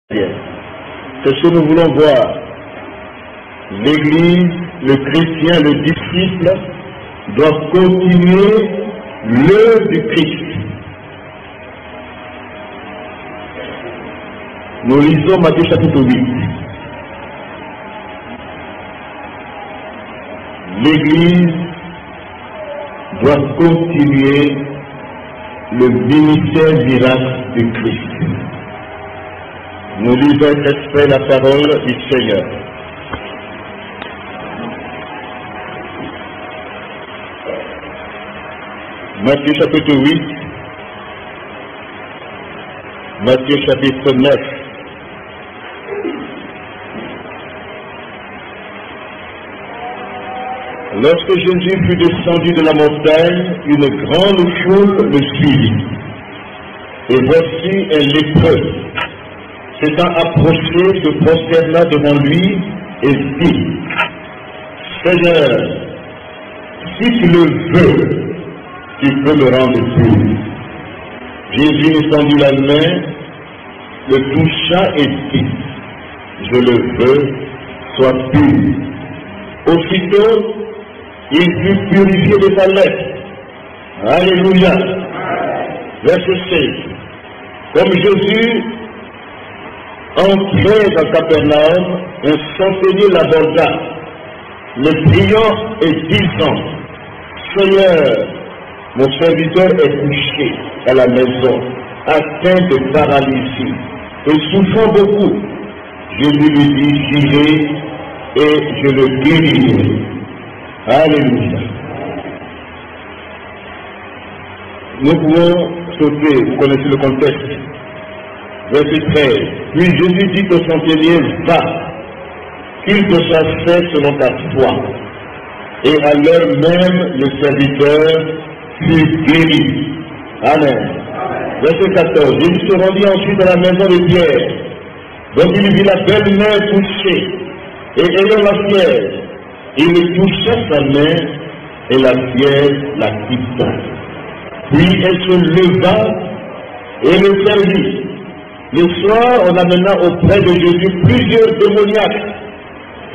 C'est ce que nous voulons voir. L'Église, le chrétien, le disciple doit continuer l'œuvre du Christ. Nous lisons Matthieu chapitre 8. L'Église doit continuer le ministère miracle du Christ. Nous lisons avec respect la parole du Seigneur. Matthieu chapitre 8, Matthieu chapitre 9. Lorsque Jésus fut descendu de la montagne, une grande foule le suivit. Et voici un lépreux, s'étant approché, se prosterna devant lui et dit: Seigneur, si tu le veux, tu peux me rendre pur. Jésus étendit la main, le toucha et dit: Je le veux, sois pur. Aussitôt, il fut purifié de sa lèpre. Alléluia. Verset 16. Comme Jésus entrait dans Capernaum, un centenier l'aborda, le priant et disant: Seigneur, mon serviteur est couché à la maison, atteint de paralysie, et souffrant beaucoup. Jésus lui dit: J'irai et je le guérirai. Alléluia. Nous pouvons sauter, vous connaissez le contexte. Verset 13. Puis Jésus dit au centenier: Va, qu'il te soit fait selon ta foi. Et à l'heure même, le serviteur fut guéri. Amen. Verset 14. Jésus se rendit ensuite à la maison de Pierre. Donc il vit la belle mère couchée, et ayant la fièvre, il toucha sa main, et la fièvre la quitta. Puis elle se leva et le servit. Le soir, on amena auprès de Jésus plusieurs démoniaques.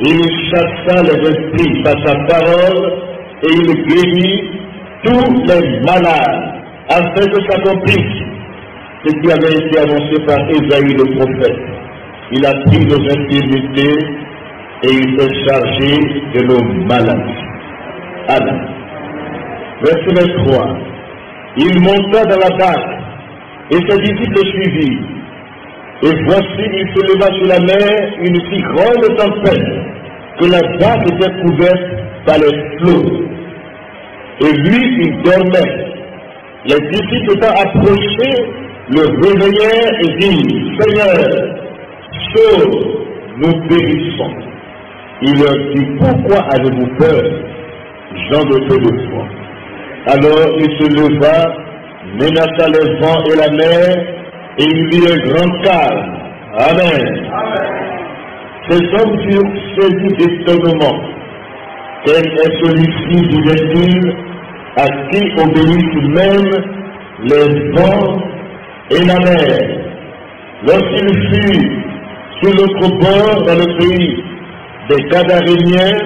Il chassa les esprits par sa parole, et il guérit tous les malades, afin que s'accomplisse ce qui avait été annoncé par Ésaïe le prophète. Il a pris nos infirmités et il s'est chargé de nos maladies. Amen. Verset 3. Il monta dans la barque et ses disciples le suivirent. Et voici, il se leva sur la mer une si grande tempête que la barque était couverte par les flots. Et lui, il dormait. Les disciples étant approchés, le réveillèrent et dirent: Seigneur, sauve, nous périssons. Il leur dit: Pourquoi avez-vous peur, gens de peu de foi? Alors il se leva, menaça les vents et la mer, et il y eut un grand calme. Amen. Ces hommes furent saisis d'étonnement. Quel est celui-ci, disait-il, à qui obéissent même les vents et la mer? Lorsqu'il fut sur l'autre bord dans le pays des Gadaréniens,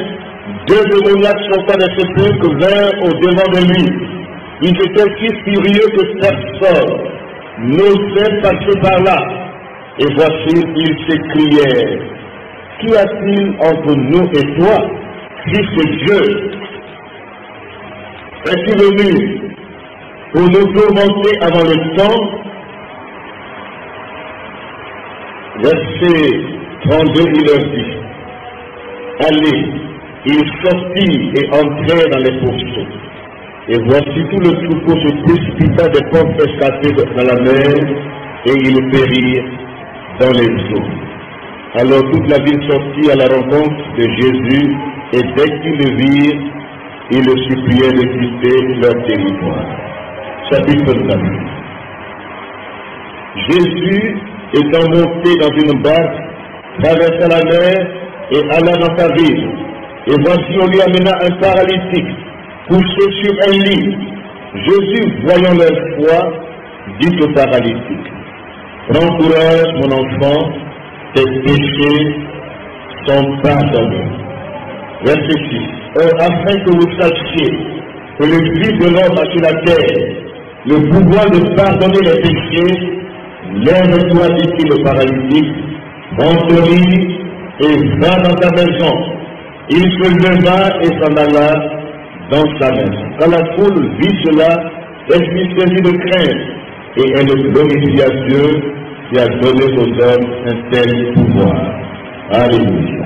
deux démoniaques sortant des sépulcres vinrent au-devant de lui. Ils étaient si furieux que personne n'osait passer par là. Et voici, ils s'écrièrent: Qu'y a-t-il entre nous et toi, Fils de Dieu? Es-tu venu pour nous tourmenter avant le temps? Verset 32, il leur dit: Allez. Ils sortirent et entrèrent dans les pourceaux. Et voici tout le troupeau se précipita des portes escarpées dans la mer, et ils périrent dans les eaux. Alors toute la ville sortit à la rencontre de Jésus, et dès qu'ils le virent, ils le suppliaient de quitter leur territoire. Chapitre 9. Jésus, étant monté dans une barque, traversa la mer et alla dans sa ville. Et voici, on lui amena un paralytique, couché sur un lit. Jésus, voyant leur foi, dit au paralytique: Prends courage, mon enfant, tes péchés sont pardonnés. Verset 6. Afin que vous sachiez que le Fils de l'homme a sur la terre le pouvoir de pardonner les péchés, lève-toi, dit-il au paralytique, prends ton lit et va dans ta maison. Il se leva et s'en alla dans sa maison. Quand la foule vit cela, elle fut saisie de crainte et elle glorifia Dieu qui a donné aux hommes un tel pouvoir. Alléluia.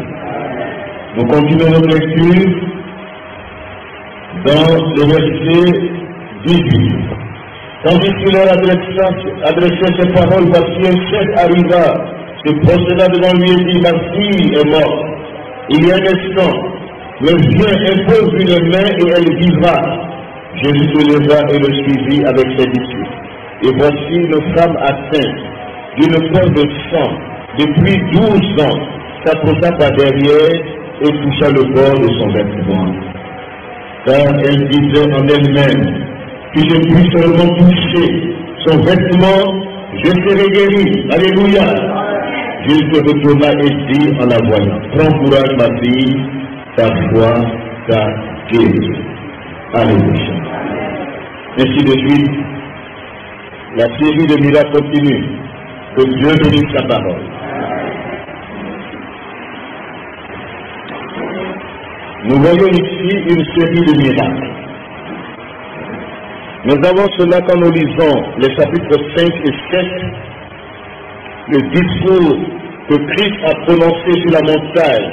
Nous continuons notre lecture dans le verset 18. Tandis qu'il leur adressait ces paroles, voici un chef arriva, se procéda devant lui et dit, ma fille est morte. Il y a un instant, le viens, impose une main et elle vivra. Jésus se leva et le suivit avec ses disciples. Et voici une femme atteinte d'une peur de sang depuis 12 ans, s'approcha par derrière et toucha le bord de son vêtement. Car elle disait en elle-même, si je puis seulement toucher son vêtement, je serai guéri. Alléluia. Jésus se retourna et dit en la voyant, prends courage ma fille, ta foi t'a guéri. Alléluia. Ainsi de suite, la série de miracles continue. Que Dieu bénisse sa parole. Nous voyons ici une série de miracles. Mais avant cela, quand nous lisons les chapitres 5 et 7, le discours que Christ a prononcé sur la montagne,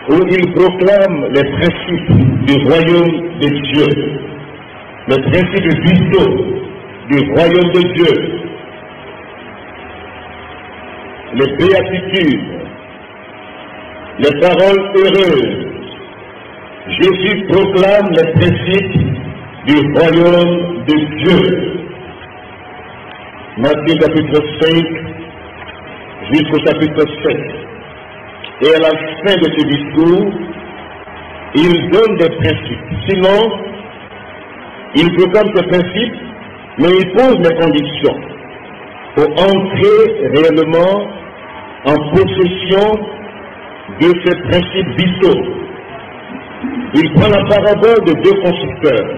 où il proclame les principes du royaume de Dieu, les principes vitaux du royaume de Dieu, les béatitudes, les paroles heureuses. Jésus proclame les principes du royaume de Dieu. Matthieu chapitre 5 jusqu'au chapitre 7. Et à la fin de ce discours, il donne des principes. Sinon, il proclame ces principes, mais il pose les conditions pour entrer réellement en possession de ces principes vitaux. Il prend la parabole de deux constructeurs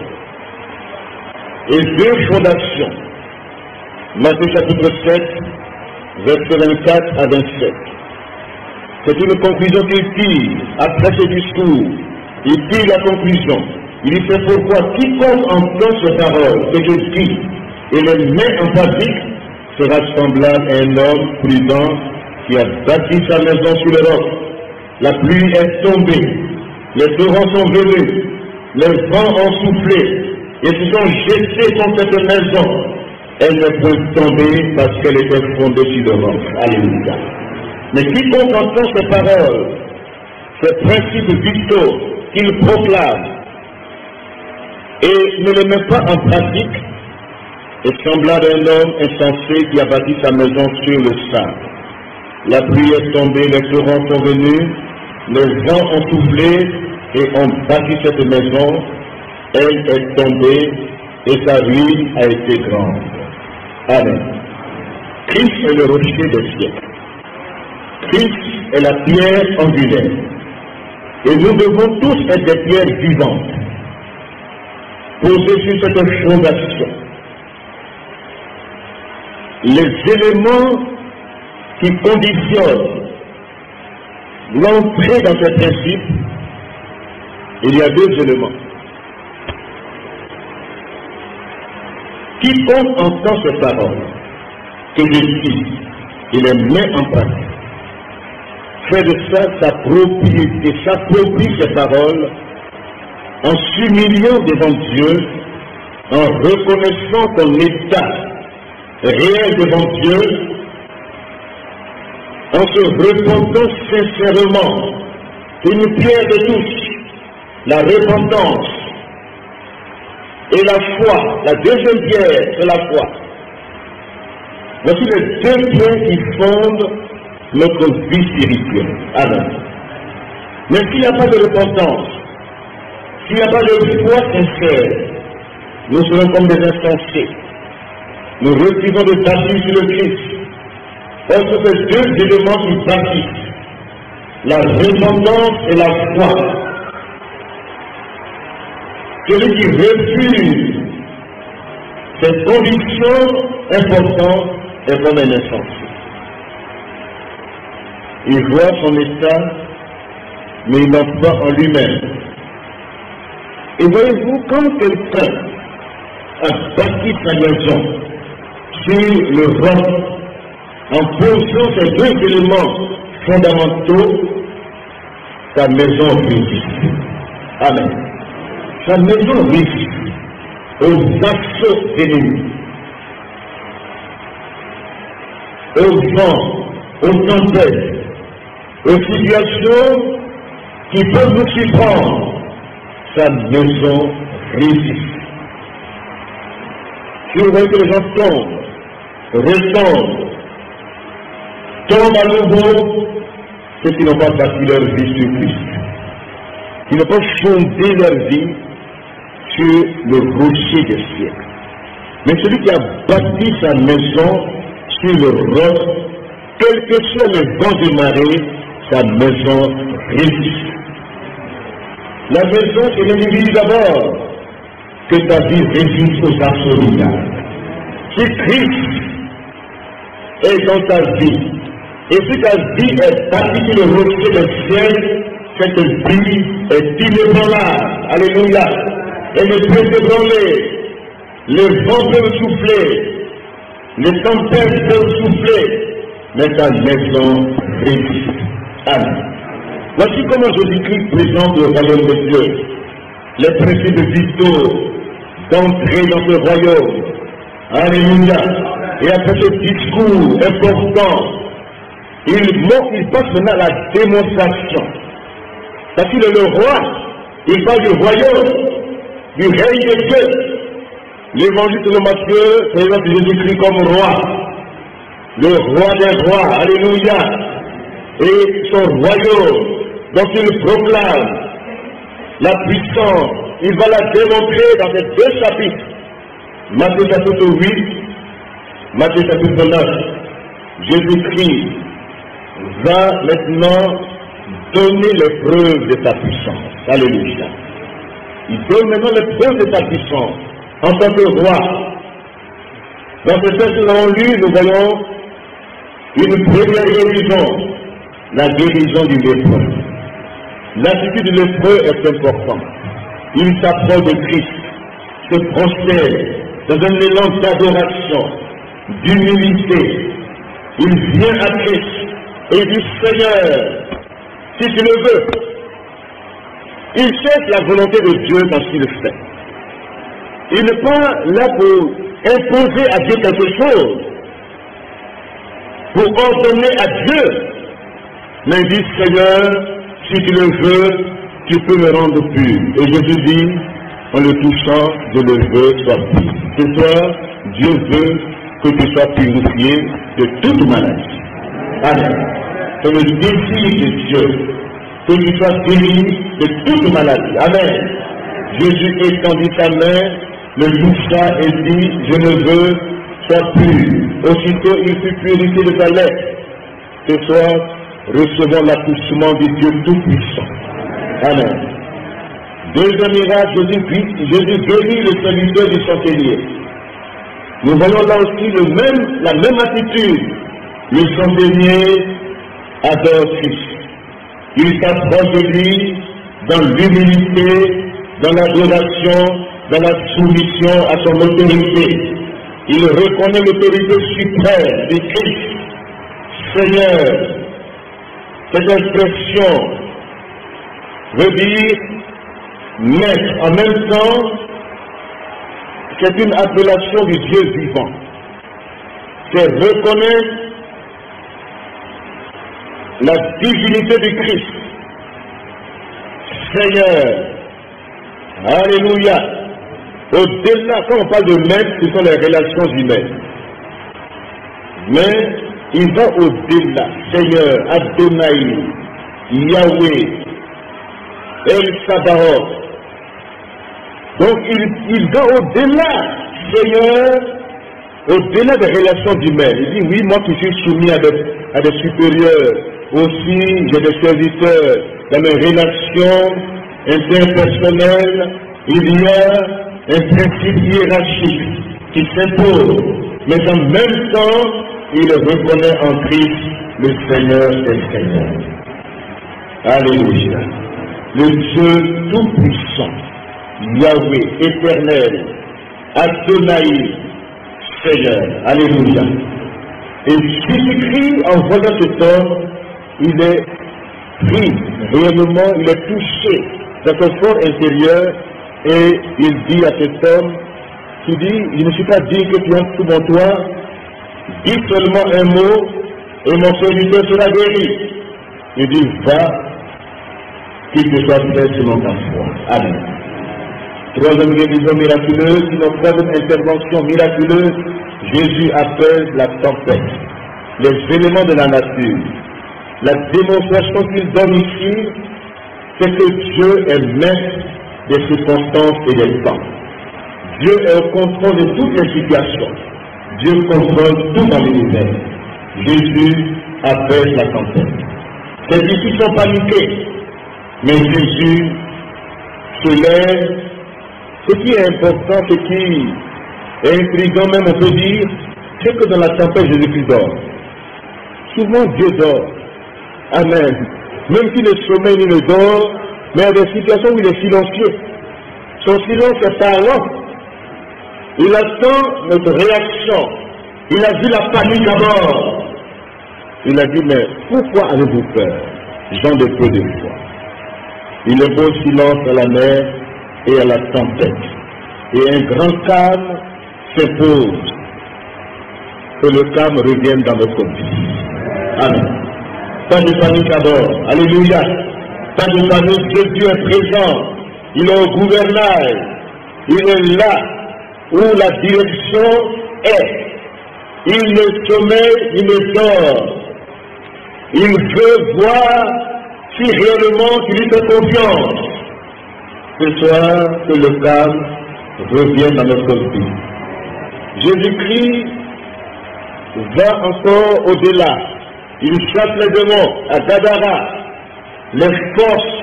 et deux fondations. Matthieu chapitre 7, versets 24 à 27. C'est une conclusion qu'il tire après ce discours. Il tire la conclusion. Il dit, c'est pourquoi quiconque entend ces paroles que je dis et les met en pratique sera semblable à un homme prudent qui a bâti sa maison sur le roc. La pluie est tombée, les torrents sont venus, les vents ont soufflé et se sont jetés contre cette maison. Elle n'est point tombée parce qu'elle était fondée sur le roc. Alléluia. Mais quiconque entend ces paroles, ces principes vitaux qu'il proclame et ne les met pas en pratique, est semblable à un homme insensé qui a bâti sa maison sur le sable. La pluie est tombée, les torrents sont venus, les vents ont soufflé et ont bâti cette maison. Elle est tombée et sa ruine a été grande. Amen. Christ est le rocher des siècles. Christ est la pierre angulaire. Et nous devons tous être des pierres vivantes, posées sur cette fondation. Les éléments qui conditionnent l'entrée dans ces principes, il y a deux éléments. Quiconque entend ces paroles que je dis, il les met en pratique, fait de ça sa propriété, s'approprie ces paroles en s'humiliant devant Dieu, en reconnaissant son état réel devant Dieu, en se repentant sincèrement. Une pierre de touche, la repentance et la foi. La deuxième pierre, c'est la foi. Voici les deux pierres qui fondent notre vie spirituelle. Amen. Mais s'il n'y a pas de repentance, s'il n'y a pas de foi sincère, nous serons comme des insensés. Nous refusons de bâtir sur le Christ. Or, ce sont ces deux éléments qui bâtissent la repentance et la foi. Celui qui refuse cette conviction importante est comme un insensé. Il voit son état, mais il n'entre pas en lui-même. Et voyez-vous, quand quelqu'un a bâti sa maison sur le roc, en posant ces deux éléments fondamentaux, sa maison résiste. Amen. Sa maison résiste aux assauts ennemis, aux vents, aux tempêtes, aux situations qui peuvent nous surprendre. Sa maison résiste. Si vous voyez que les gens tombent, retombent, tombent à nouveau, c'est qu'ils n'ont pas bâti leur vie sur Christ. Ils n'ont pas fondé leur vie sur le rocher des siècles. Mais celui qui a bâti sa maison sur le roc, quel que soit le vent des marées, sa maison résiste. La maison, c'est l'individu d'abord, que ta vie résiste aux assauts. Si Christ est dans ta vie, et si ta vie est bâtie sur le rocher des ciels, cette vie est inébranlable. Alléluia. Elle ne peut s'ébranler. Les vents peuvent souffler, les tempêtes peuvent souffler, mais ta maison résiste. Amen. Voici comment Jésus-Christ présente le royaume de Dieu. Les principes vitaux d'entrer dans ce royaume. Alléluia. Et après ce discours important, il passe maintenant à la démonstration. Parce qu'il est le roi, il parle du royaume, du règne de Dieu. L'évangile de Matthieu présente Jésus-Christ comme roi, le roi des rois, alléluia, et son royaume, dont il proclame la puissance, il va la démontrer dans ces deux chapitres, Matthieu chapitre 8, Matthieu chapitre 9. Jésus-Christ va maintenant donner les preuves de sa puissance, alléluia. Il donne maintenant les preuves de sa puissance en tant que roi. Dans ce texte que nous avons lu, nous voyons une première guérison, la guérison du lépreux. L'attitude du lépreux est importante. Il s'approche de Christ, se prosterne dans un élan d'adoration, d'humilité. Il vient à Christ et il dit, Seigneur, si tu le veux. Il cherche la volonté de Dieu dans ce qu'il fait. Il n'est pas là pour imposer à Dieu quelque chose, pour ordonner à Dieu. Mais il dit, Seigneur, si tu le veux, tu peux me rendre pur. Et Jésus dit, en le touchant, je le veux, sois pur. Ce soir, Dieu veut que tu sois purifié de toute maladie. Amen. C'est le désir de Dieu, que tu sois guéri de toute maladie. Amen. Jésus étendit sa main, le toucha et dit, je le veux, sois pur. Aussitôt, il fut purifié de sa lèpre. Ce soir, recevons l'accouchement du Dieu Tout-Puissant. Amen. Deuxième miracle, Jésus guérit le serviteur du centenier. Nous voyons là aussi la même attitude. Le centenier adore Christ. Il s'approche de lui dans l'humilité, dans l'adoration, dans la soumission à son autorité. Il reconnaît l'autorité suprême de Christ. Seigneur, cette expression veut dire maître. En même temps, c'est une appellation du Dieu vivant. C'est reconnaître la divinité du Christ. Seigneur, alléluia. Au-delà, quand on parle de maître, ce sont les relations humaines. Mais il va au-delà. Seigneur, Adonai, Yahweh, El Sabaoth. Donc il va au-delà. Seigneur, au-delà des relations humaines. Il dit, oui, moi qui suis soumis à des supérieurs, aussi j'ai des serviteurs. Dans mes relations interpersonnelles, il y a un principe hiérarchique qui s'impose. Mais en même temps, il reconnaît en Christ le Seigneur des Seigneurs. Alléluia. Le Dieu Tout-Puissant, Yahweh, éternel, Adonai, Seigneur. Alléluia. Et Jésus-Christ, en voyant cet homme, il est pris, réellement, il est touché dans son fort intérieur et il dit à cet homme, qui dit, je ne suis pas dit que tu entres sous mon toit, dis seulement un mot et mon serviteur sera guéri. Il dit, va, qu'il te soit fait selon ta foi. Amen. Troisième guérison miraculeuse, une troisième intervention miraculeuse, Jésus apaise la tempête, les éléments de la nature. La démonstration qu'il donne ici, c'est que Dieu est maître des circonstances et des temps. Dieu est au contrôle de toutes les situations. Dieu contrôle tout dans l'univers. Jésus apaise la tempête. Les disciples sont paniqués, mais Jésus se lève. Ce qui est important, ce qui est intriguant même, on peut dire, c'est que dans la tempête, Jésus-Christ dort. Souvent, Dieu dort. Amen. Même si le sommeil il ne dort, mais il y a des situations où il est silencieux. Son silence est parlant. Il attend notre réaction. Il a vu la panique d'abord. Il a dit, mais pourquoi avez-vous peur, gens de peu de foi? Il est beau silence à la mer et à la tempête. Et un grand calme s'impose. Que le calme revienne dans notre vie. Amen. Pas de panique d'abord. Alléluia. Pas de panique, Dieu est présent. Il est au gouvernail. Il est là où la direction est. Il ne sommeille, il ne dort. Il veut voir si réellement tu lui fais confiance. Ce soir, que le calme revienne dans notre vie. Jésus-Christ va encore au-delà. Il chasse les démons à Gadara, les forces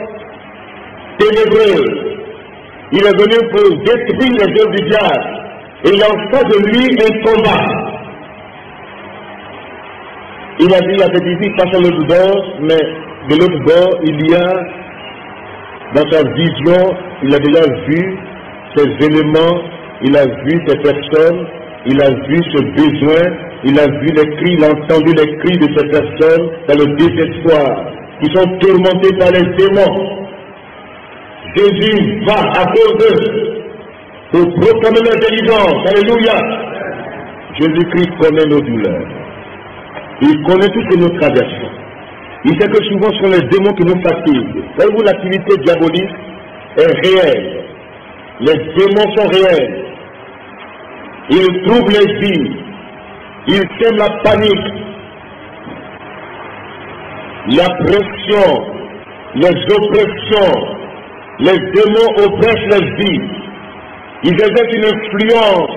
ténébreuses. Il est venu pour détruire les œuvres du diable. Et il y a en face de lui un combat. Il a dit à ses disciples, passez à l'autre bord, mais de l'autre bord, il y a, dans sa vision, il a déjà vu ces éléments, il a vu ces personnes, il a vu ce besoin, il a vu les cris, il a entendu les cris de ces personnes dans le désespoir, qui sont tourmentés par les démons. Jésus va à cause d'eux pour proclamer la délivrance. Alléluia. Jésus-Christ connaît nos douleurs. Il connaît tout ce que nous traversons. Il sait que souvent ce sont les démons qui nous fatiguent. Voyez-vous, l'activité diabolique est réelle. Les démons sont réels. Ils trouvent les vies. Ils sèment la panique, la pression, les oppressions. Les démons oppressent les vies. Ils exercent une influence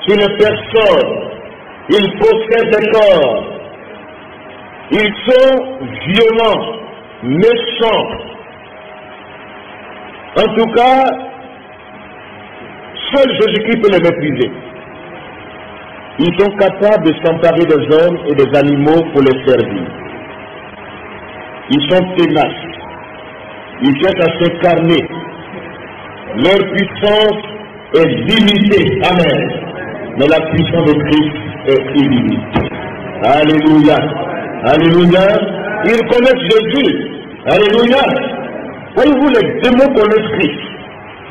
sur les personnes. Ils possèdent les corps. Ils sont violents, méchants. En tout cas, seul Jésus-Christ peut les maîtriser. Ils sont capables de s'emparer des hommes et des animaux pour les servir. Ils sont ténaces. Ils cherchent à s'incarner. Leur puissance est limitée. Amen. Mais la puissance de Christ est illimitée. Alléluia. Alléluia. Ils connaissent Jésus. Alléluia. Voyez-vous, les démons connaissent Christ.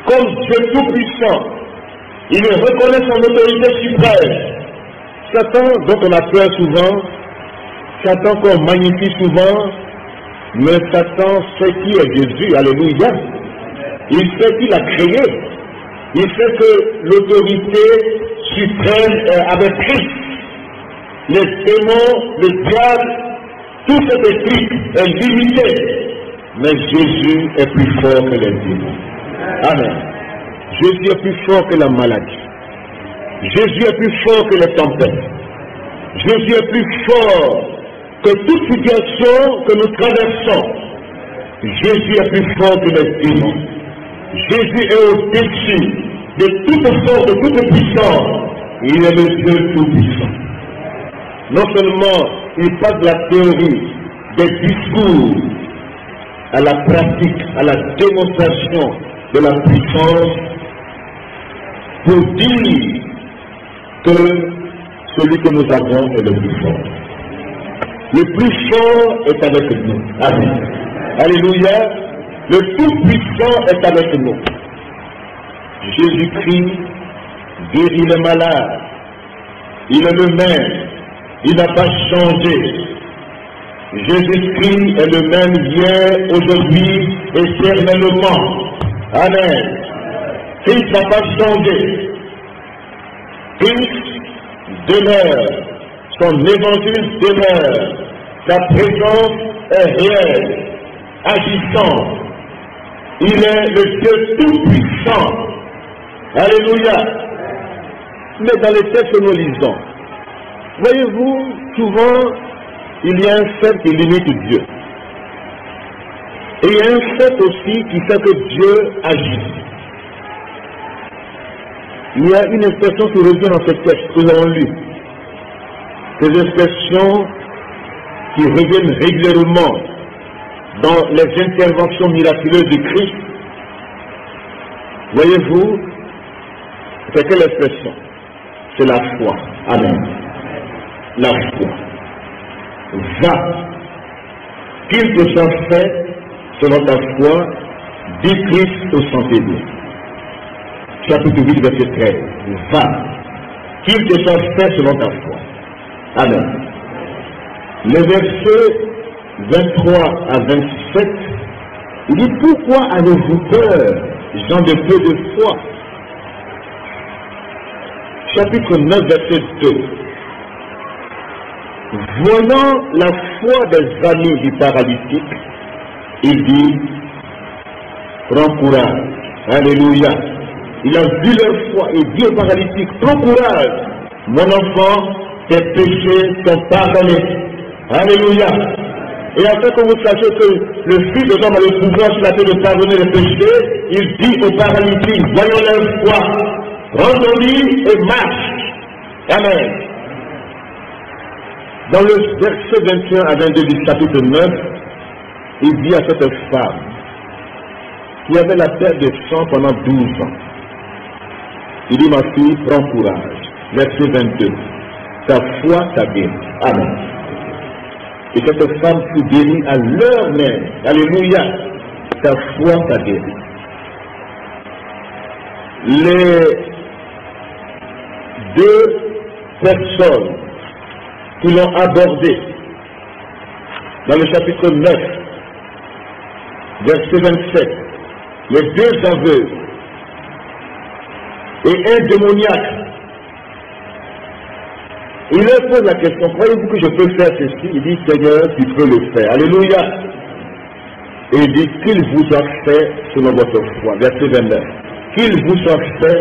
Comme Dieu tout-puissant. Ils reconnaissent son autorité suprême. Satan, dont on a peur souvent, Satan qu'on magnifie souvent, mais Satan sait qui est Jésus, alléluia. Il sait qu'il a créé. Il sait que l'autorité suprême est avec Christ. Les démons, le diable, tout cet esprit est limité. Mais Jésus est plus fort que les démons. Amen. Jésus est plus fort que la maladie. Jésus est plus fort que les tempêtes. Jésus est plus fort que toute situation que nous traversons. Jésus est plus fort que les démons. Jésus est au-dessus de toute force, de toute puissance. Il est le Dieu tout-puissant. Non seulement il passe de la théorie, des discours, à la pratique, à la démonstration de la puissance, pour dire que celui que nous avons est le plus fort. Le plus fort est avec nous. Amen. Alléluia. Le tout-puissant est avec nous. Jésus-Christ guérit les malades. Il est le même. Il n'a pas changé. Jésus-Christ est le même hier, aujourd'hui et éternellement. Amen. Christ n'a pas changé. Christ demeure. Son évangile demeure. Sa présence est réelle, agissante. Il est le Dieu tout-puissant. Alléluia. Mais dans les textes que nous lisons, voyez-vous, souvent, il y a un fait qui limite Dieu. Et il y a un fait aussi qui fait que Dieu agit. Il y a une expression qui revient dans ce texte que nous avons lu. Ces expressions qui reviennent régulièrement dans les interventions miraculeuses du Christ. Voyez-vous, c'est quelle expression? C'est la foi. Amen. La foi. Va, qu'il te soit fait selon ta foi, dit Christ au centenier. Chapitre 8, verset 13. Va, qu'il te soit fait selon ta foi. Amen. Le verset 23 à 27, il dit: pourquoi avez-vous peur, gens de peu de foi? Chapitre 9, verset 2. Voyant la foi des amis du paralytique, il dit: prends courage. Alléluia. Il a vu leur foi et dit au paralytique: prends courage, mon enfant, tes péchés sont pardonnés. Alléluia. Et afin que vous sachiez que le Fils de l'homme a le pouvoir sur la terre de pardonner les péchés, il dit au paralytique: voyons leur foi, prends ton lit et marche. Amen. Dans le verset 21 à 22 du chapitre 9, il dit à cette femme qui avait la perte de sang pendant 12 ans, il dit: ma fille, prends courage. Verset 22. Ta foi t'a guéri. Amen. Et cette femme fut guérie à l'heure même. Alléluia. Ta foi t'a guéri. Les deux personnes qui l'ont abordé dans le chapitre 9, verset 27, les deux aveugles et un démoniaque, il leur pose la question: croyez-vous que je peux faire ceci? Il dit: Seigneur, tu peux le faire. Alléluia. Et il dit: qu'il vous soit fait selon votre foi. Verset 29. Qu'il vous soit fait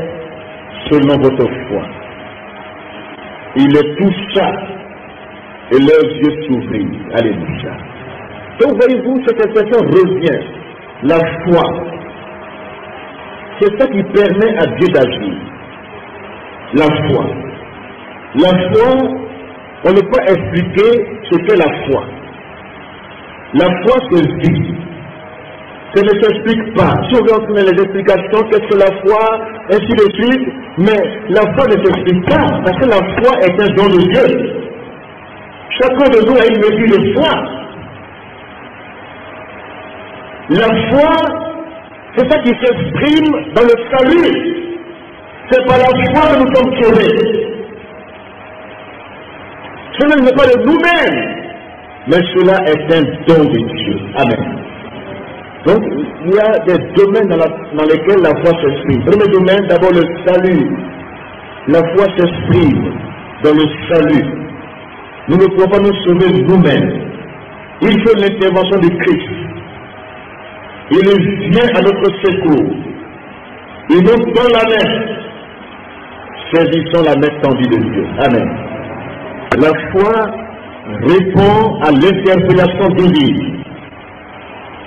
selon votre foi. Il les toucha et leurs yeux s'ouvrirent. Alléluia. Donc voyez-vous, cette expression revient. La foi. C'est ça qui permet à Dieu d'agir. La foi. La foi, on ne peut pas expliquer ce qu'est la foi. La foi se vit. Ça ne s'explique pas. Si on veut entrer dans les explications, qu'est-ce que la foi, ainsi de suite, mais la foi ne s'explique pas, parce que la foi est un don de Dieu. Chacun de nous a une mesure de foi. La foi, c'est ça qui s'exprime dans le salut. C'est par la foi que nous sommes sauvés. Cela n'est pas de nous-mêmes, mais cela est un don de Dieu. Amen. Donc, il y a des domaines dans lesquels la foi s'exprime. Premier domaine, d'abord le salut. La foi s'exprime dans le salut. Nous ne pouvons pas nous sauver nous-mêmes. Il faut l'intervention de Christ. Il vient à notre secours. Il nous donne la main. saisissons la main tendue de Dieu. Amen. La foi répond à l'interpellation divine.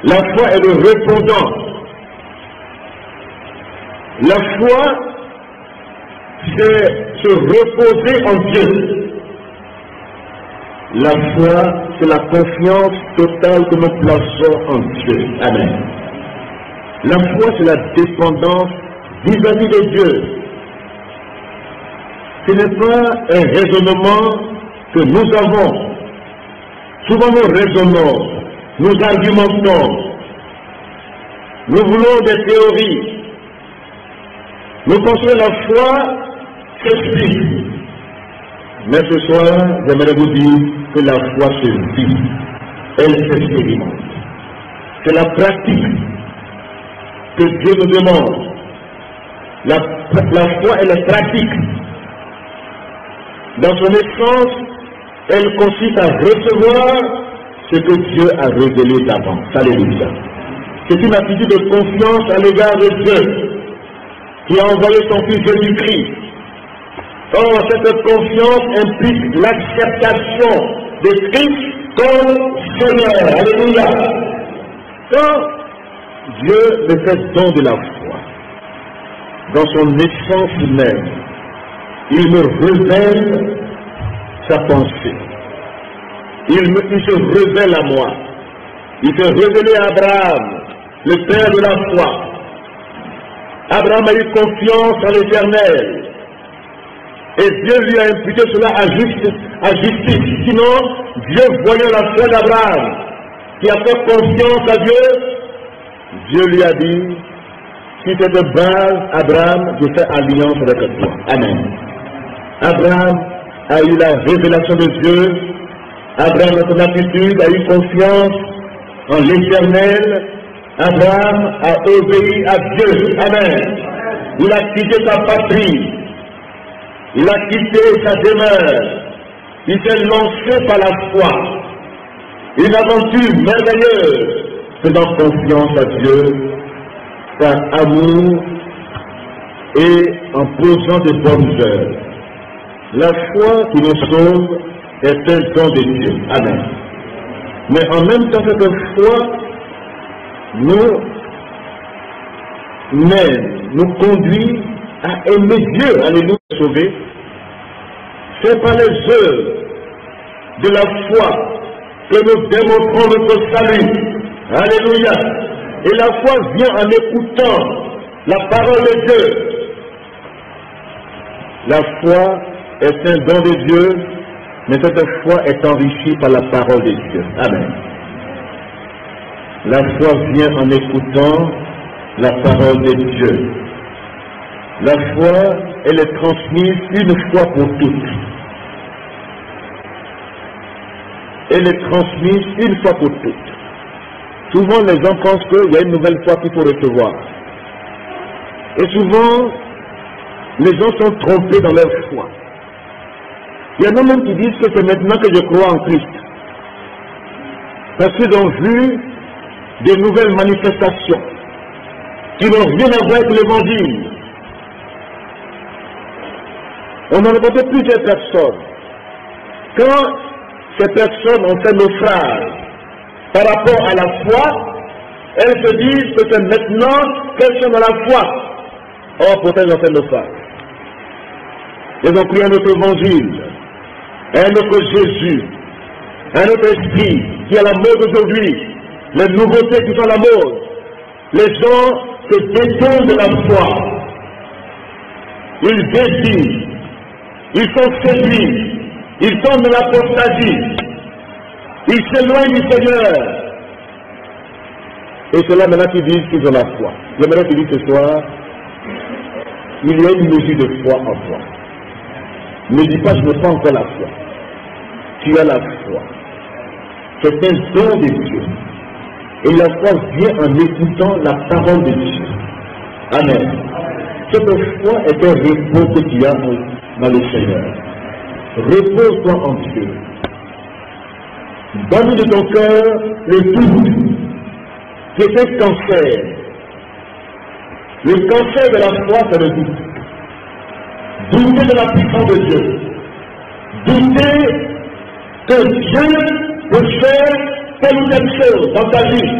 La foi est le répondant. La foi, c'est se reposer en Dieu. La foi, c'est la confiance totale que nous plaçons en Dieu. Amen. La foi, c'est la dépendance vis-à-vis de Dieu. Ce n'est pas un raisonnement que nous avons. Souvent nous raisonnons, nous argumentons, nous voulons des théories. Nous pensons que la foi s'explique. Mais ce soir, j'aimerais vous dire que la foi se vit, elle s'expérimente. C'est la pratique que Dieu nous demande. La foi, elle est pratique. Dans son essence, elle consiste à recevoir ce que Dieu a révélé d'avance. Alléluia. C'est une attitude de confiance à l'égard de Dieu qui a envoyé son Fils Jésus-Christ. Or, cette confiance implique l'acceptation de Christ comme Seigneur. Alléluia. Quand Dieu me fait don de la foi, dans son essence même, il me révèle sa pensée. Il se révèle à moi. Il s'est révélé à Abraham, le père de la foi. Abraham a eu confiance en l'Éternel. Et Dieu lui a imputé cela à justice. Sinon, Dieu voyant la foi d'Abraham, qui a fait confiance à Dieu, Dieu lui a dit, si c'est de base, Abraham, je fais alliance avec toi. Amen. Abraham a eu la révélation de Dieu. Abraham, dans son attitude, a eu confiance en l'Éternel. Abraham a obéi à Dieu. Amen. Il a quitté sa patrie. Il a quitté sa demeure. Il s'est lancé par la foi. Une aventure merveilleuse, faisant confiance à Dieu, par amour et en posant de bonnes œuvres. La foi qui nous sauve est un don de Dieu. Amen. Mais en même temps, cette foi nous conduit à aimer Dieu. Alléluia, sauver. C'est par les œuvres de la foi que nous démontrons notre salut. Alléluia. Et la foi vient en écoutant la parole de Dieu. La foi est un don de Dieu, mais cette foi est enrichie par la parole de Dieu. Amen. La foi vient en écoutant la parole de Dieu. La foi, elle est transmise une fois pour toutes. Elle est transmise une fois pour toutes. Souvent, les gens pensent qu'il y a une nouvelle foi qu'il faut recevoir. Et souvent, les gens sont trompés dans leur foi. Il y en a même qui disent que c'est maintenant que je crois en Christ. Parce qu'ils ont vu des nouvelles manifestations qui n'ont rien à voir avec l'évangile. On a rencontré plusieurs personnes. Quand ces personnes ont fait naufrage par rapport à la foi, elles se disent que c'est maintenant qu'elles sont dans la foi. Or, pourtant, elles ont fait naufrage. Elles ont cru à notre évangile, à notre Jésus, à notre esprit qui est à la mode aujourd'hui, les nouveautés qui sont à la mode. Les gens se détournent de la foi. Ils décident, ils sont séduits, ils tombent dans l'apostasie, ils s'éloignent du Seigneur. Et ceux-là maintenant qui disent qu'ils ont la foi. J'aimerais te dire ce soir, il y a une mesure de foi en toi. Ne dis pas, je n'ai pas encore la foi. Tu as la foi. C'est un don de Dieu. Et la foi vient en écoutant la parole de Dieu. Amen. Cette foi est un repos que tu as dans le Seigneur. Repose-toi en Dieu. Donne de ton cœur le doute. C'est un cancer. Le cancer de la foi, c'est le doute. Douter de la puissance de Dieu. Douter que Dieu peut faire telle ou telle chose dans ta vie.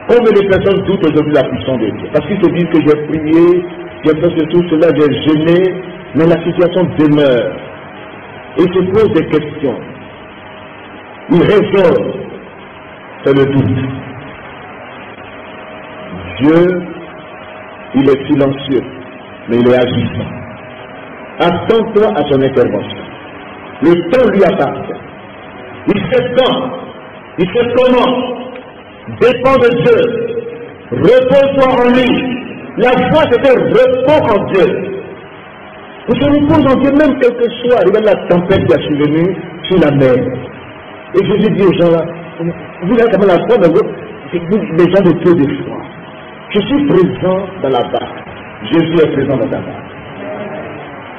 Combien de personnes doutent aujourd'hui de la puissance de Dieu? Parce qu'ils se disent que j'ai prié, j'ai fait ceci, cela, j'ai gêné, mais la situation demeure. Et se pose des questions. Il raisonne. C'est le doute. Dieu, il est silencieux, mais il est agissant. Attends-toi à son intervention. Le temps lui appartient. Il sait quand, il sait comment. Dépend de Dieu. Repose-toi en lui. La foi, c'est un repos en Dieu. On se repose en Dieu, même quel que soit. Regarde la tempête qui a survenu sur la mer. Et Jésus dit aux gens là, vous avez quand même la foi, mais les gens de peu de foi. Je suis présent dans la barque. Jésus est présent dans ta barque.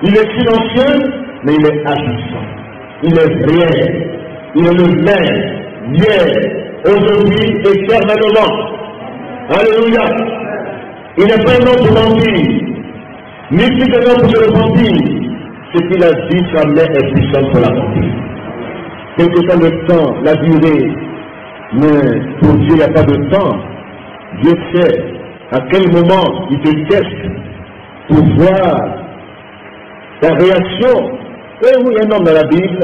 Il est silencieux, mais il est agissant. Il est réel. Il est le même, hier, aujourd'hui, éternellement. Alléluia. Il n'est pas un homme pour mentir, ni plus un homme pour se repentir. Ce qu'il a dit, sa main est puissante pour l'accomplir. Quel que soit le temps, la durée, mais pour Dieu, il n'y a pas de temps. Dieu sait à quel moment il te teste pour voir ta réaction. Et oui, un homme dans la Bible,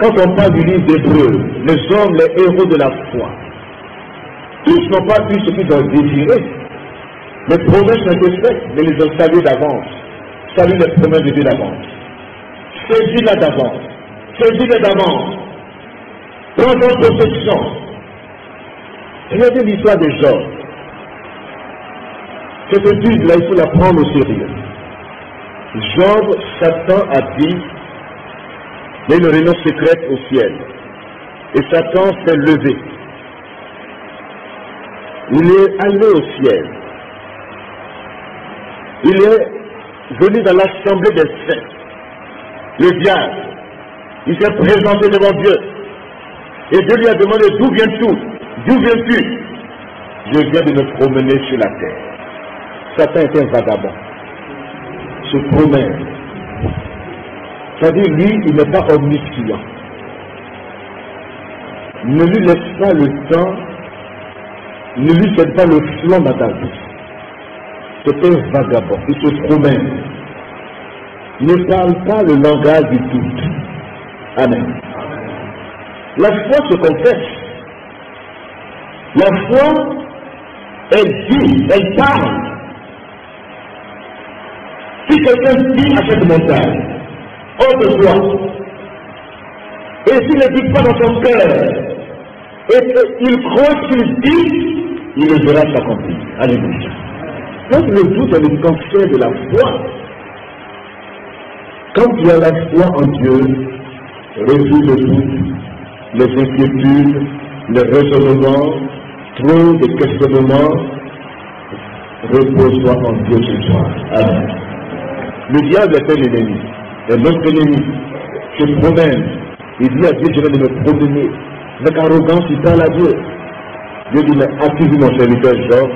quand on parle du livre d'Hébreux, les hommes, les héros de la foi, tous n'ont pas eu ce qu'ils ont désiré. Les promesses ont été faites, mais ils ont salué d'avance. Salut les promesses de Dieu d'avance. Saisis-la d'avance. Saisis-la d'avance. Prends en possession. Regardez l'histoire de Job. Cette étude-là, il faut la prendre au sérieux. Job, Satan a dit, mais une réunion secrète au ciel. Et Satan s'est levé. Il est allé au ciel. Il est venu dans l'assemblée des saints. Le diable. Il s'est présenté devant Dieu. Et Dieu lui a demandé, d'où viens-tu? D'où viens-tu? Je viens de me promener sur la terre. Satan est un vagabond. Se promène. C'est-à-dire, lui, il n'est pas omniscient. Ne lui laisse pas le temps, ne lui cède pas le flanc dans ta vie. C'est un vagabond, il se promène. Ne parle pas le langage du doute. Amen. La foi se confesse. La foi, elle dit, elle parle. Si quelqu'un dit à cette montagne, ôte-toi, et s'il ne dit pas dans son cœur, et qu'il croit qu'il dit, il le verra s'accomplir. Alléluia. Donc le doute est le cancer de la foi. Quand tu as la foi en Dieu, résout le doute, les inquiétudes, les raisonnements, trop de questionnements, repose-toi en Dieu ce soir. Amen. Le diable est un ennemi, est notre ennemi, se promène. Il dit à Dieu, je viens de me promener. Avec arrogance, il parle à Dieu. Dieu dit, mais as-tu vu mon serviteur Job?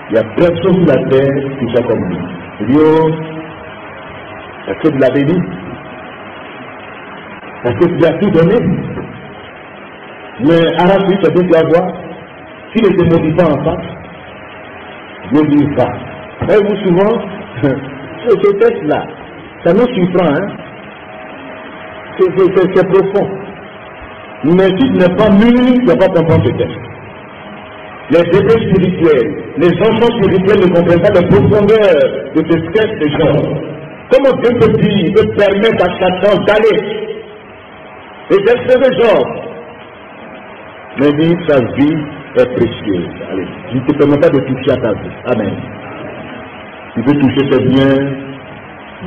Il n'y a personne sur la terre qui soit comme lui. Il dit, oh, est-ce que tu l'as béni? Est-ce que tu lui as tout donné? Mais arrache-lui, c'est ce que tu vas voir. S'il ne te maudit pas en face, Dieu dit, va. Et vous, souvent, ce texte-là, ça nous surprend, hein? C'est profond. Mais si tu n'es pas mûr, tu ne vas pas comprendre ce texte. Les bébés spirituels, les enfants spirituels ne comprennent pas la profondeur de ce texte de Job. Comment Dieu peut dire, peut permettre à Satan d'aller et d'espérer Job? Mais dit, sa vie est précieuse. Allez, je ne te permets pas de toucher à ta vie. Amen. Tu peux toucher ses biens,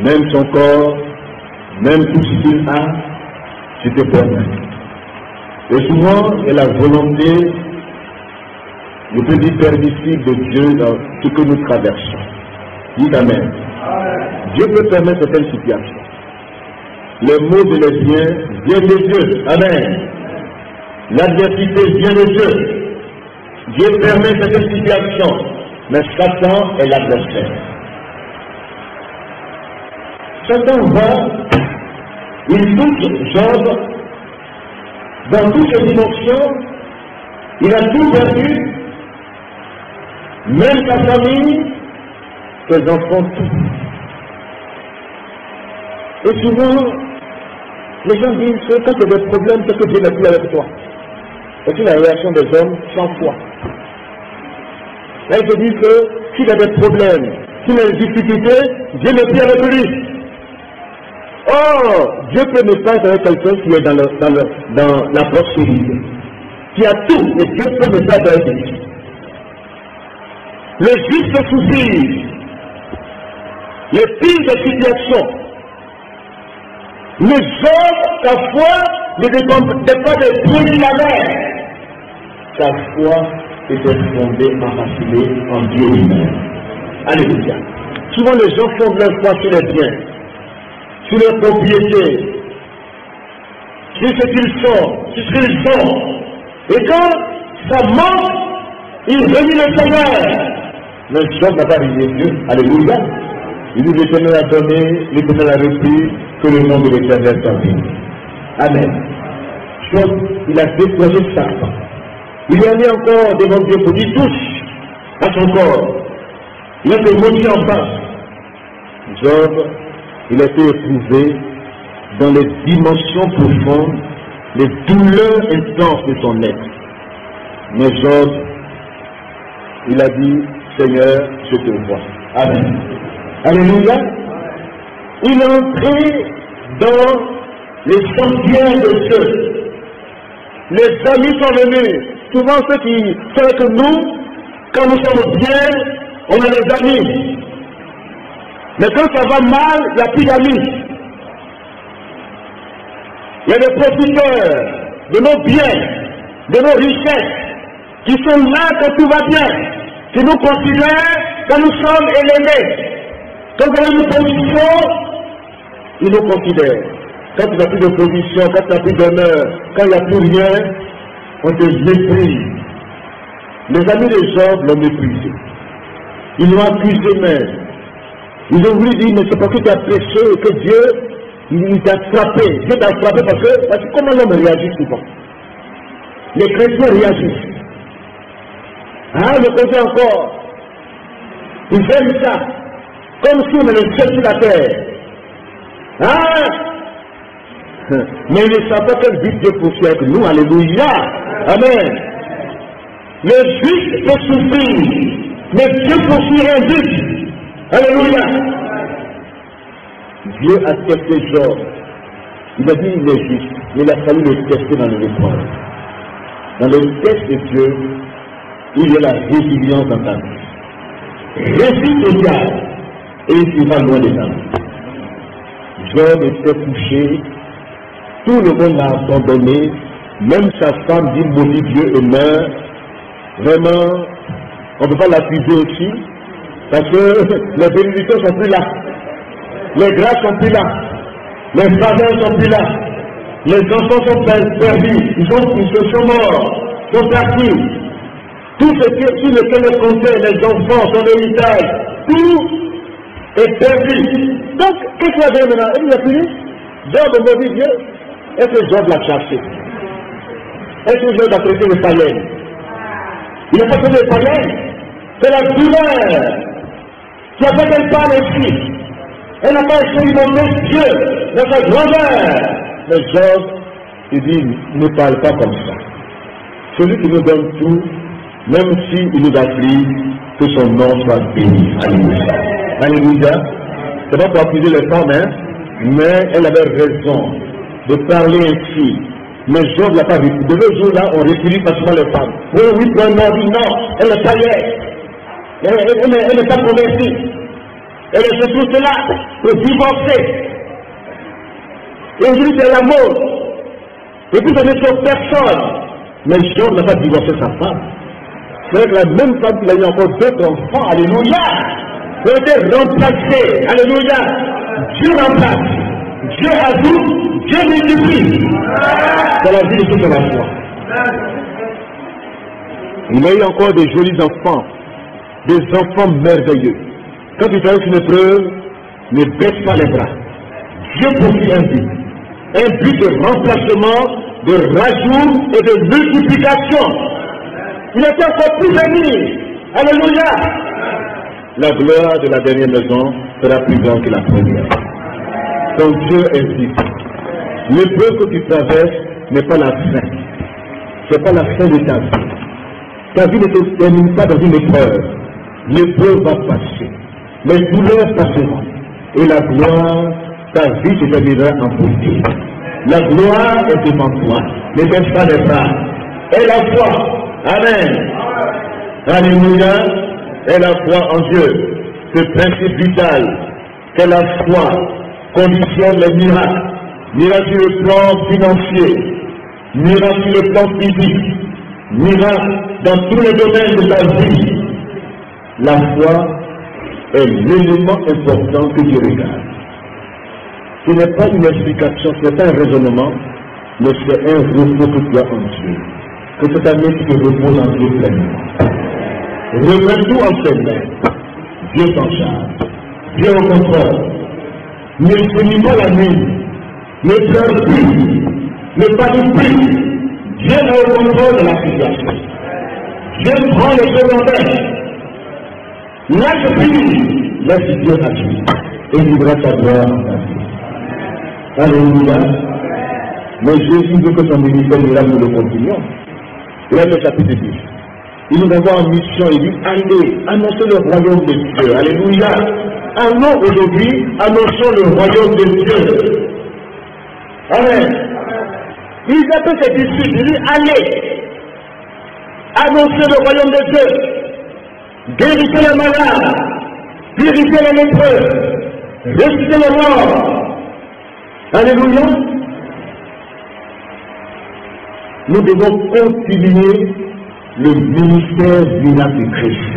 même son corps, même tout ce qu'il a, je te permets. Et souvent, c'est la volonté, je peux dire permissible de Dieu dans ce que nous traversons. Dites Amen. Dieu peut permettre certaines situations. Les maux de les biens viennent de Dieu. Amen. L'adversité vient de Dieu. Dieu permet certaines situations, mais Satan est l'adversaire. Satan va, il touche Job dans toutes ses dimensions, il a tout perdu, même sa famille, ses enfants, tout. Et souvent, les gens disent que quand tu as des problèmes, c'est que Dieu n'est plus avec toi. C'est la réaction des hommes sans foi. Là, ils te disent que s'il a des problèmes, s'il a des difficultés, Dieu n'est plus avec lui. Oh, Dieu peut ne pas être avec quelqu'un qui est dans la prospérité, qui a tout, et Dieu peut ne pas être avec lui. Le juste souci, les pires des situations, le Job, sa foi, ne dépendait pas des bruits de la mer. Sa foi était fondée, enracinée en Dieu lui-même. Alléluia. Souvent les gens fondent leur foi sur les biens, sur leurs propriétés, sur ce qu'ils sont, sur ce qu'ils ont. Et quand ça manque, ils renient le Seigneur. Mais Job n'a pas renié Dieu. Alléluia. Il dit l'Éternel a donné, l'Éternel a repris, que le nom de l'Éternel soit béni. Amen. Job, il a déployé sa foi. Il y a mis encore devant Dieu pour dire touche à son corps. Il a été maudit en face. Job, il a été éprouvé dans les dimensions profondes, les douleurs intenses de son être. Mais Job, il a dit, Seigneur, je te vois. Amen. Alléluia. Il est entré dans les sanctuaires de Dieu. Les amis sont venus. Souvent ceux qui sont avec nous, quand nous sommes bien, on a des amis. Mais quand ça va mal, il n'y a plus d'amis. Il y a des profiteurs de nos biens, de nos richesses, qui sont là quand tout va bien, qui nous considèrent quand nous sommes élémés. Quand on a une position, ils nous considèrent. Quand tu n'as plus de position, quand tu n'as plus d'honneur, quand il n'y a plus rien, on te méprise. Les amis de Job l'ont méprisé. Ils l'ont accusé même. Ils ont voulu dire, mais c'est parce que tu as péché que Dieu, il t'a frappé. Dieu t'a frappé parce que comment l'homme réagit souvent? Les chrétiens réagissent. Ah, le côté encore. Ils aiment ça. Comme si on avait fait sur la terre. Ah! Mais ils ne savent pas quel but Dieu poursuit avec nous. Alléluia! Amen! Le juste peut souffrir, mais Dieu poursuit un but. Alléluia! Dieu a testé Job. Il a dit il est juste, mais il a fallu le tester dans les épreuves. Dans le test de Dieu, il y a la résilience dans ta vie. Résiste au diable et il ira loin des âmes. Job était couché, tout le monde l'a abandonné, même sa femme dit maudit Dieu et meurt. Vraiment, on ne peut pas l'accuser aussi, parce que les bénédictions sont plus là, les grâces sont plus là, les faveurs sont plus là, les enfants sont perdus, ils se sont morts, sont partis. Tout ce sur lequel elle comptait, les enfants, son héritage, tout est perdu. Donc, qu'est-ce qu'il y avait maintenant? Il a fini. Job maudit Dieu. Est-ce que Job l'a chassé? Est-ce que Job a traité le païen? Il n'a pas traité le païen. C'est la douleur qui a fait qu'elle parle ici. Elle n'a pas expérimenté Dieu dans sa grandeur. Mais Job, il dit, ne parle pas comme ça. Celui qui nous donne tout, même s'il nous afflige, que son nom soit béni. Alléluia. Alléluia. C'est pas pour accuser les femmes, hein, mais elle avait raison de parler ainsi. Mais Job ne l'a pas vécu. De nos jours-là, on répulie facilement les femmes. Oui, oui, non, elle n'est pas hier. Elle n'est pas convertie. Elle est surtout là pour divorcer. Et aujourd'hui, c'est la mode. Et puis, on est sur personne. Mais Job n'a pas divorcé sa femme. C'est la même femme qui a eu encore d'autres enfants. Alléluia. Elle a été remplacée. Alléluia. Dieu remplace. Dieu ajoute. Dieu multiplie. Dans la vie de ceux qui ont la foi. Il a eu encore des jolis enfants. Des enfants merveilleux. Quand tu traverses une épreuve, ne baisse pas les bras. Dieu poursuit un but de remplacement, de rajout et de multiplication. Il est encore plus venu. Alléluia. La gloire de la dernière maison sera plus grande que la première. Donc Dieu insiste. L'épreuve que tu traverses n'est pas la fin. Ce n'est pas la fin de ta vie. Ta vie ne se termine pas dans une épreuve. L'épreuve va passer. Les douleurs passeront. Et la gloire, ta vie se terminera en beauté. La gloire est devant toi. Ne baisse pas les bras. Et la foi. Amen. Alléluia. Et la foi en Dieu. Ce principe vital que la foi conditionne les miracles. Miracle sur le plan financier. Miracle sur le plan physique. Miracle dans tous les domaines de ta vie. La foi est l'élément important que Dieu regarde. Ce n'est pas une explication, ce n'est pas un raisonnement, mais c'est un repos que tu as en Dieu. Que cette année tu te reposes en Dieu pleinement. Remets tout en ses mains. Dieu s'en charge. Dieu au contrôle. Ne finis pas la nuit. Ne pleure plus. Ne panique plus. Dieu est au contrôle de la situation. Dieu prend le secondaire. Lâche prise. Laisse Dieu agir. Et il vivra sa gloire en ta vie. Alléluia. Mais Jésus veut que son ministère miracle nous le continuions. Et là, le chapitre 10. Il nous envoie en mission, il dit, allez, annoncez le royaume de Dieu. Alléluia. Allons aujourd'hui, annonçons le royaume de Dieu. Amen. Il appelle ses disciples, il dit, allez, annoncez le royaume de Dieu. Guérissez les malades, purifiez les lépreux, ressuscitez les morts. Alléluia. Nous devons continuer le ministère miracle de Christ.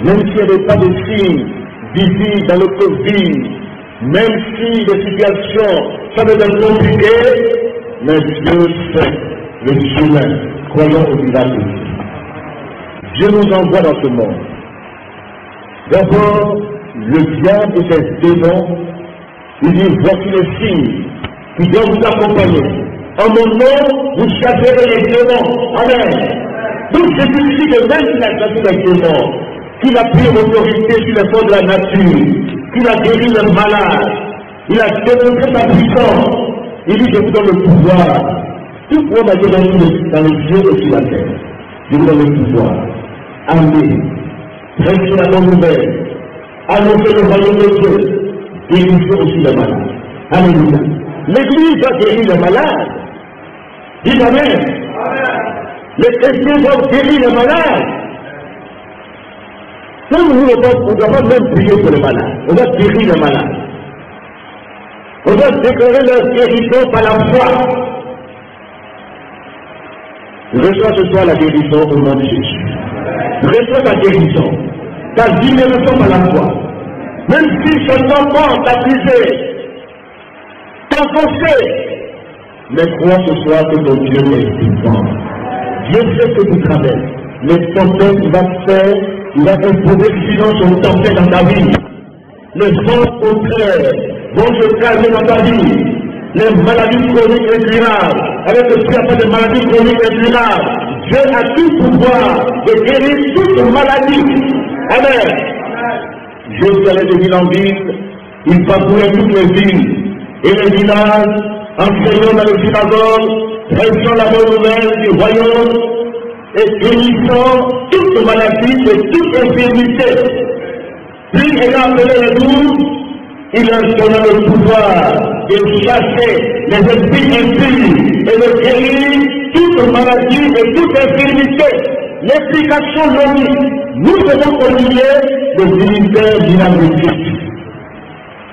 Même s'il n'y avait pas de signes visibles dans le Covid, même si les situations sont devenues compliquées, mais Dieu fait le chemin. Croyons au miracle de Dieu. Dieu nous envoie dans ce monde. D'abord, le diable et ses démons, il dit, voici les signes qui doivent vous accompagner. En mon nom, vous chasserez les démons. Amen. Donc Jésus dit que même s'il a chassé les démons, qu'il a pris l'autorité sur les forces de la nature, qu'il a guéri les malades, il a démontré sa puissance. Il dit, je vous donne le pouvoir. Tout pouvoir m'a donné dans les cieux et sur la terre. Je vous donne le pouvoir. Allez, prêchez la bonne nouvelle. Annoncez le royaume de Dieu. Guérissez aussi les malades. Alléluia. L'Église va guérir les malades. Dis Amen. Les chrétiens doivent guérir les malades. Comme nous ne doit pas même prier pour les malades. On doit guérir les malades. On doit déclarer leur guérison par la foi. Reçois ce soir la guérison au nom de Jésus. Reçois ta guérison. Ta libération par la foi. Même si son enfant t'a brisé, t'enfoncer, mais crois ce soir que ton Dieu est vivant. Dieu sait ce que tu traverses. Mais ton Père, il va faire, il va imposer silence au tempête dans ta vie. Les vents contraires vont se calmer dans ta vie. Les maladies chroniques incurables, avec le pire des maladies chroniques incurables, Dieu a tout pouvoir de guérir toute maladie. Amen. Jésus allait de ville en ville, il parcourait toutes les villes et les villages, enseignant dans les synagogues, prêchant la bonne nouvelle du royaume et guérissant toute maladie et toute infirmité. Puis il a appelé les 12, il leur donna le pouvoir de chasser les esprits impurs et de guérir toute maladie et toute infirmité. L'explication logique, nous devons continuer le ministère dynamique.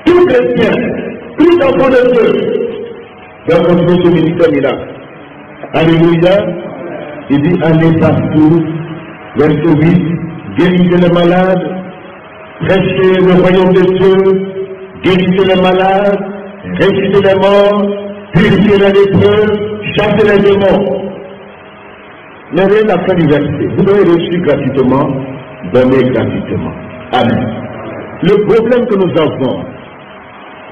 Tout chrétien, tout enfant de Dieu doit continuer ce ministère-là. Alléluia. Il dit, allez partout, verset 8, guérissez les malades, prêchez le royaume de Dieu, guérissez les malades, ressuscitez les morts, purifiez les lépreux, chassez les démons. Mais rien à fin du verset. Vous devez reçu gratuitement, donner gratuitement. Amen. Le problème que nous avons,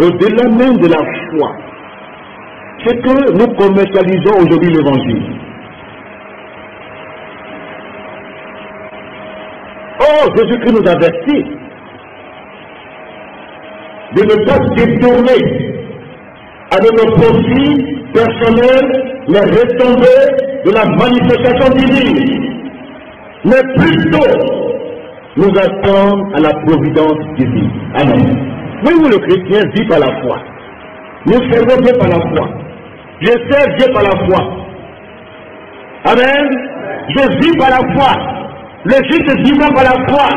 au-delà même de la foi, c'est que nous commercialisons aujourd'hui l'évangile. Or, Jésus-Christ nous avertit de ne pas détourner à notre profit personnel les retombées de la manifestation divine, mais plutôt nous attendre à la providence divine. Amen. Voyez-vous, le chrétien vit par la foi. Nous servons Dieu par la foi. Je sers Dieu par la foi. Amen. Je vis par la foi. Le juste vivant par la foi.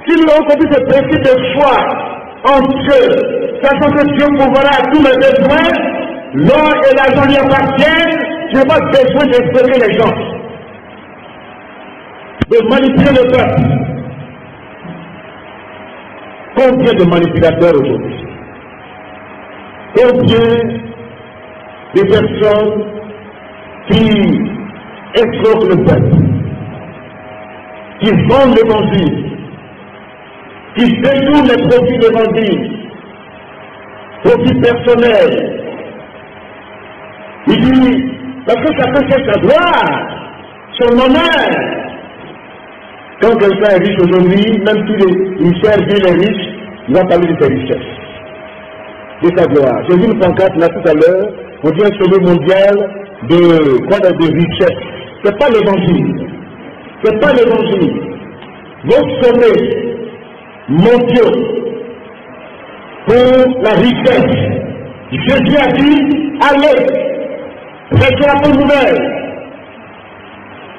Si nous avons compris ce principe de foi en Dieu, sachant que Dieu pourvoira à tous mes besoins, l'or et l'argent lui appartiennent, je n'ai pas besoin d'exploiter les gens, de manipuler le peuple. Combien de manipulateurs aujourd'hui? Combien de personnes qui escroquent le peuple, qui vendent l'évangile, qui détournent les profits de l'évangile, profits personnels. Il dit, parce que ça peut faire sa gloire, son honneur. Quand quelqu'un est riche aujourd'hui, même si il sert bien les riches, il va parler de ses richesses, de sa gloire. J'ai vu une pancarte là tout à l'heure, on dit un sommet mondial de richesse. C'est pas l'évangile. C'est pas l'évangile. Vos sommets mondiaux pour la richesse. Jésus a dit, allez, prêchez la bonne nouvelle.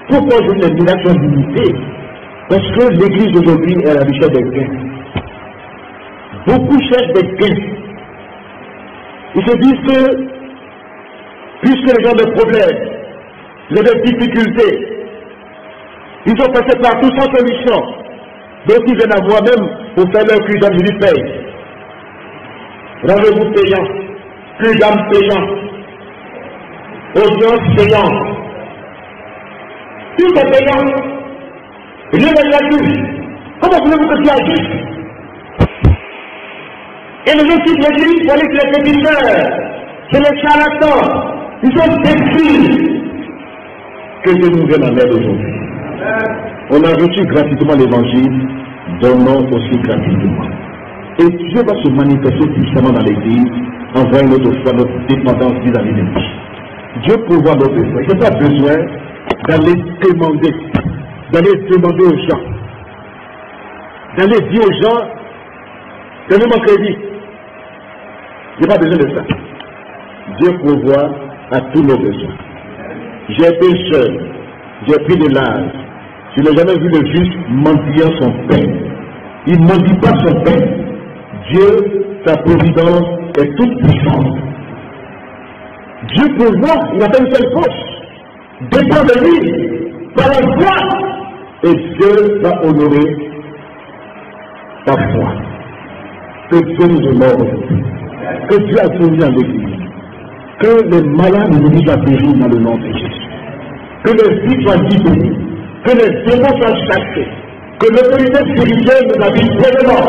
Pourquoi je dis les miracles sont limités? Parce que l'église d'aujourd'hui est la richesse des gains. Beaucoup cherchent des gains. Ils se disent que, puisque les gens ont des problèmes, ils ont des difficultés, ils ont passé partout sans solution. Donc ils viennent à moi-même pour faire leur cul d'âme, je lui paye. Rendez-vous payant, cul d'âme payant, audience payante. Tout est payant. Rien n'est gratuit. Comment voulez-vous que tu agisses? Et les gens qui me disent, pour aller sur les pétiteurs, c'est les charlatans, ils sont détruits. Que Dieu nous vienne en aide aujourd'hui. On a reçu gratuitement l'évangile, donnons aussi gratuitement. Et Dieu va se manifester puissamment dans l'église, en voyant notre foi, notre dépendance vis-à-vis de lui. Dieu pourvoit nos besoins. Il n'y a pas besoin d'aller demander aux gens, d'aller dire aux gens, donnez-moi crédit. Il n'y a pas besoin de ça. Dieu pourvoit à tous nos besoins. J'ai été jeune, j'ai pris de l'âge. Je n'ai jamais vu le juste mendiant son pain. Il ne mendie pas son pain. Dieu, sa providence est toute puissante. Dieu pourvoit, il n'a pas une seule poche. Dépend de lui, par la foi. Et Dieu va honorer ta foi. Que Dieu nous honore aujourd'hui. Que Dieu a fourni dans l'église. Que les malades nous disent à périr dans le nom de Jésus. Que les vies soient libérées. Que les démons soient chassés. Que l'autorité spirituelle nous habite pleinement.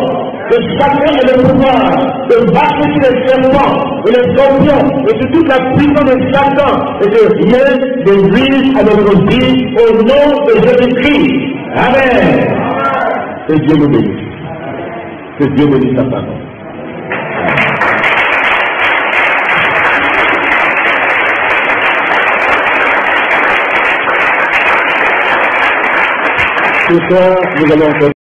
Que chacun ait le pouvoir de marcher sur les serpents et les scorpions et sur toute la puissance de Satan et de rien de nuire à notre vie au nom de Jésus-Christ. Amen. Que Dieu nous bénisse. Que Dieu bénisse sa parole. Ce soir, nous allons encore